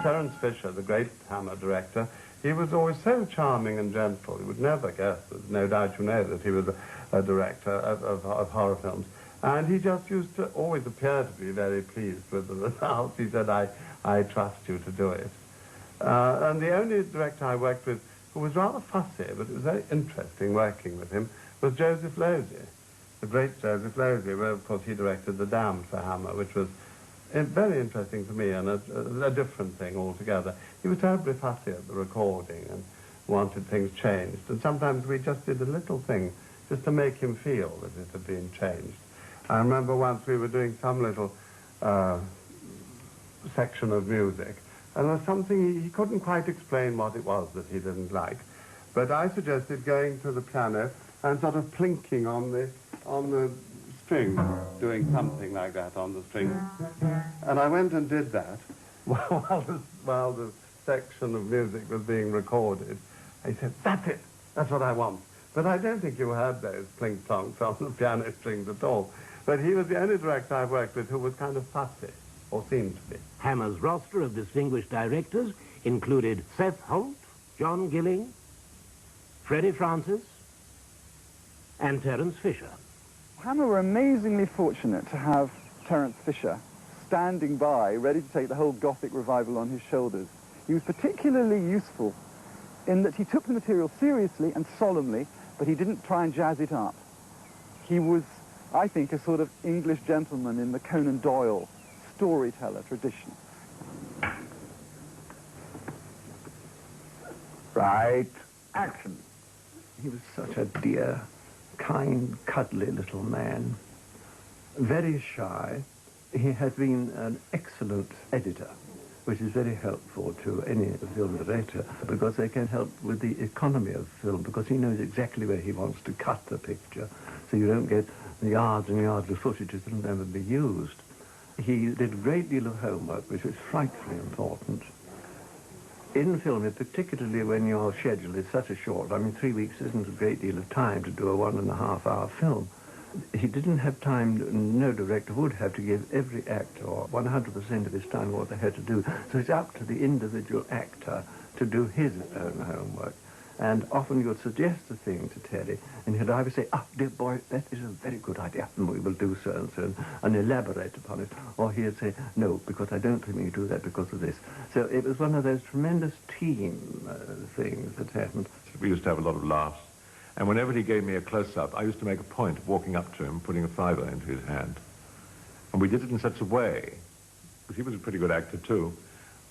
Terence Fisher, the great Hammer director, he was always so charming and gentle. You would never guess, no doubt you know, that he was a director of horror films. And he just used to always appear to be very pleased with the results. He said, I trust you to do it. And the only director I worked with who was rather fussy, but it was very interesting working with him, was Joseph Losey, the great Joseph Losey, where, of course, he directed The Damned for Hammer, which was very interesting to me and a different thing altogether. He was terribly fussy at the recording and wanted things changed. And sometimes we just did a little thing just to make him feel that it had been changed. I remember once we were doing some little section of music, and there was something, he couldn't quite explain what it was that he didn't like. But I suggested going to the piano and sort of plinking on the string, doing something like that on the string. And I went and did that while the section of music was being recorded. He said, that's it, that's what I want. But I don't think you heard those plink-plonks on the piano strings at all. But he was the only director I've worked with who was kind of fussy, or seemed to be. Hammer's roster of distinguished directors included Seth Holt, John Gilling, Freddie Francis, and Terence Fisher. Hammer were amazingly fortunate to have Terence Fisher standing by, ready to take the whole Gothic revival on his shoulders. He was particularly useful in that he took the material seriously and solemnly, but he didn't try and jazz it up. He was, I think, a sort of English gentleman in the Conan Doyle storyteller tradition. Right, action. He was such a dear, kind, cuddly little man. Very shy. He has been an excellent editor, which is very helpful to any film director, because they can help with the economy of film, because he knows exactly where he wants to cut the picture, so you don't get yards and yards of footage that will never be used. He did a great deal of homework, which was frightfully important. In film, particularly when your schedule is such a short, I mean, 3 weeks isn't a great deal of time to do a 1.5-hour film. He didn't have time, no director would have, to give every actor 100% of his time what they had to do. So it's up to the individual actor to do his own homework. And often you'd suggest a thing to Terry, and he'd either say, dear boy, that is a very good idea, and we will do so and so, and elaborate upon it. Or he'd say, no, because I don't think you do that because of this. So it was one of those tremendous team things that happened. We used to have a lot of laughs. And whenever he gave me a close-up, I used to make a point of walking up to him, putting a fiver into his hand. And we did it in such a way, because he was a pretty good actor too,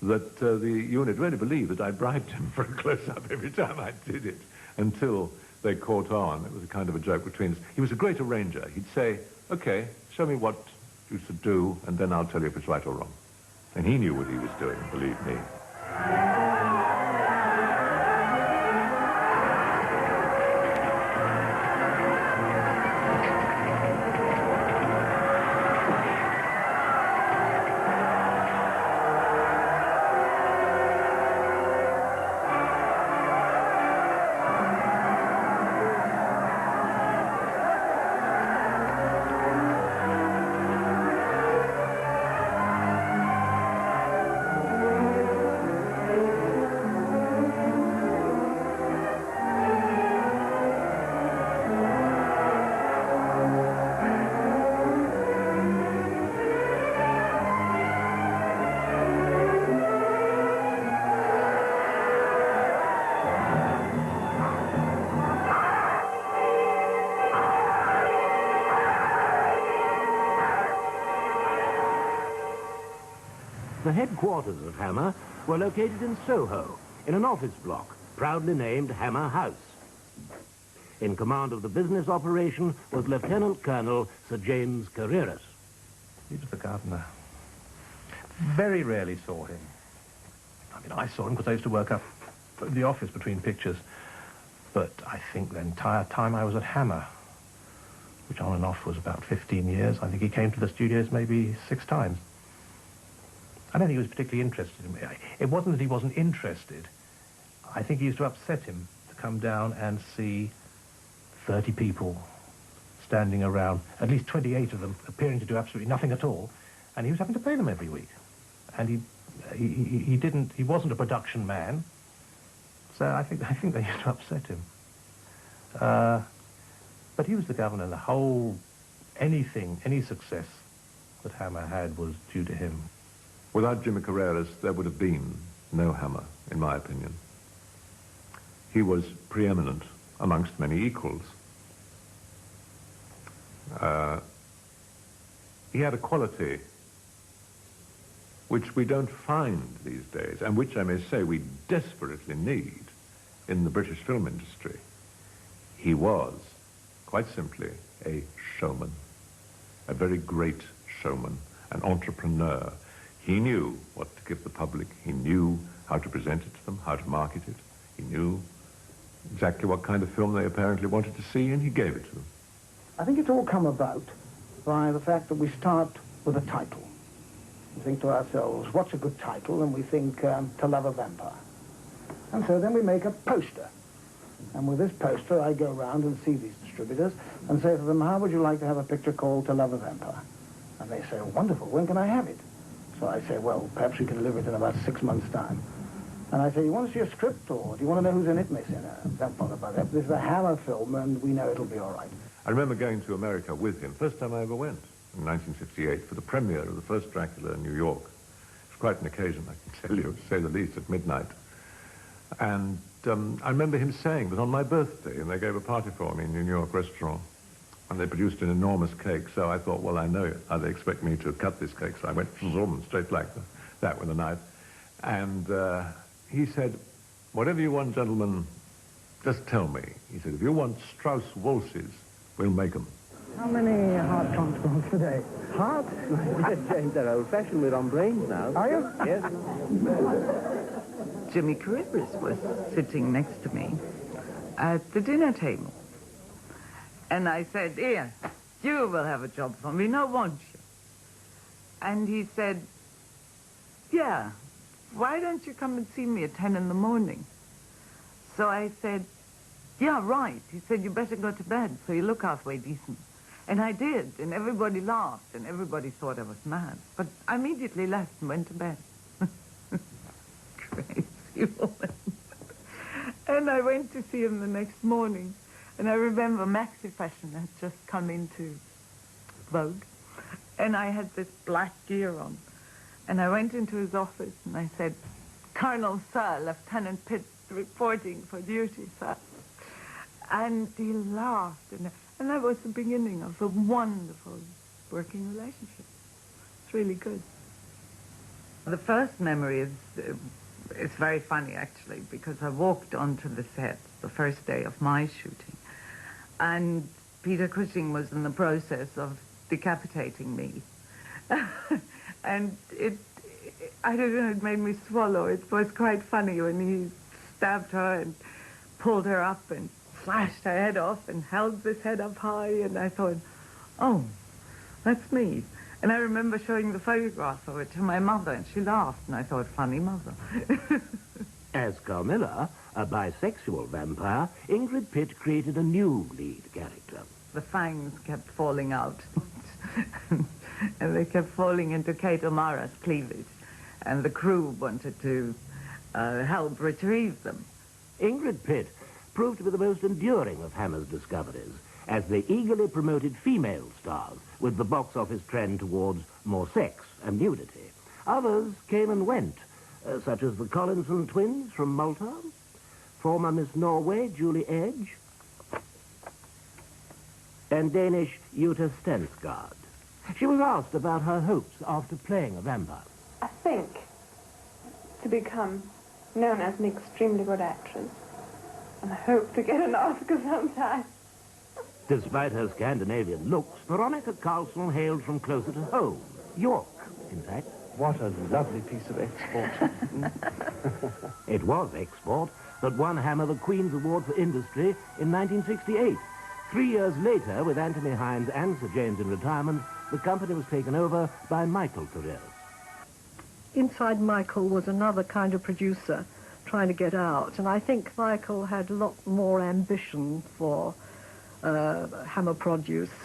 that the unit really believed that I bribed him for a close-up every time I did it, until they caught on. It was a kind of a joke between us. He was a great arranger. He'd say, okay, show me what you should do, and then I'll tell you if it's right or wrong. And he knew what he was doing, believe me. The headquarters of Hammer were located in Soho, in an office block, proudly named Hammer House. In command of the business operation was Lieutenant Colonel Sir James Carreras. He was the gardener. Very rarely saw him. I mean, I saw him because I used to work up at the office between pictures. But I think the entire time I was at Hammer, which on and off was about 15 years, I think he came to the studios maybe 6 times. I don't think he was particularly interested in me. It wasn't that he wasn't interested. I think it used to upset him to come down and see 30 people standing around, at least 28 of them appearing to do absolutely nothing at all, and he was having to pay them every week. And he He wasn't a production man, so I think they used to upset him. But he was the governor, and any success that Hammer had was due to him. Without Jimmy Carreras, there would have been no Hammer, in my opinion. He was preeminent amongst many equals. He had a quality which we don't find these days, and which I may say we desperately need in the British film industry. He was, quite simply, a showman, a very great showman, an entrepreneur. He knew what to give the public. He knew how to present it to them, how to market it. He knew exactly what kind of film they apparently wanted to see, and he gave it to them. I think it's all come about by the fact that we start with a title. We think to ourselves, what's a good title? And we think, To Love a Vampire. And so then we make a poster. And with this poster, I go around and see these distributors and say to them, how would you like to have a picture called To Love a Vampire? And they say, oh, wonderful, when can I have it? So I say, well, perhaps we can deliver it in about 6 months' time. And I say, you want to see a script, or do you want to know who's in it? And they say, no, don't bother about that. This is a Hammer film, and we know it'll be all right. I remember going to America with him, first time I ever went, in 1958, for the premiere of the first Dracula in New York. It was quite an occasion, I can tell you, to say the least, at midnight. And I remember him saying that on my birthday, and they gave a party for me in the New York restaurant, and they produced an enormous cake, so I thought, well, I know how they expect me to cut this cake, so I went zoom, straight like that with a knife. And he said, whatever you want, gentlemen, just tell me. He said, if you want Strauss waltzes, we'll make them. How many heart transplants a day? Heart? James, they're old-fashioned. We're on brains now. Are you? Yes. Jimmy Carreras was sitting next to me at the dinner table. And I said, Ian, you will have a job for me, now won't you? And he said, yeah, why don't you come and see me at 10 in the morning? So I said, yeah, right. He said, you better go to bed so you look halfway decent. And I did, and everybody laughed, and everybody thought I was mad. But I immediately left and went to bed. Crazy woman. And I went to see him the next morning, and I remember Maxi Fashion had just come into vogue, and I had this black gear on. And I went into his office, and I said, Colonel, sir, Lieutenant Pitt reporting for duty, sir. And he laughed, and that was the beginning of a wonderful working relationship. It's really good. The first memory is, it's very funny, actually, because I walked onto the set the first day of my shooting, and Peter Cushing was in the process of decapitating me. And I don't know, it made me swallow. It was quite funny when he stabbed her and pulled her up and slashed her head off and held this head up high, and I thought, oh, that's me. And I remember showing the photograph of it to my mother, and she laughed, and I thought, funny mother. As Carmilla, a bisexual vampire, Ingrid Pitt created a new lead character. The fangs kept falling out, and they kept falling into Kate O'Mara's cleavage, and the crew wanted to help retrieve them. Ingrid Pitt proved to be the most enduring of Hammer's discoveries, as they eagerly promoted female stars with the box office trend towards more sex and nudity. Others came and went, such as the Collinson twins from Malta, former Miss Norway, Julie Edge, and Danish Jutta Stensgaard. She was asked about her hopes after playing a vampire. I think to become known as an extremely good actress, and I hope to get an Oscar sometime. Despite her Scandinavian looks, Veronica Carlson hailed from closer to home, York, in fact. What a lovely piece of export. It was export that won Hammer the Queen's Award for Industry in 1968. 3 years later, with Anthony Hines and Sir James in retirement, the company was taken over by Michael Carreras. Inside Michael was another kind of producer trying to get out, and I think Michael had a lot more ambition for Hammer produce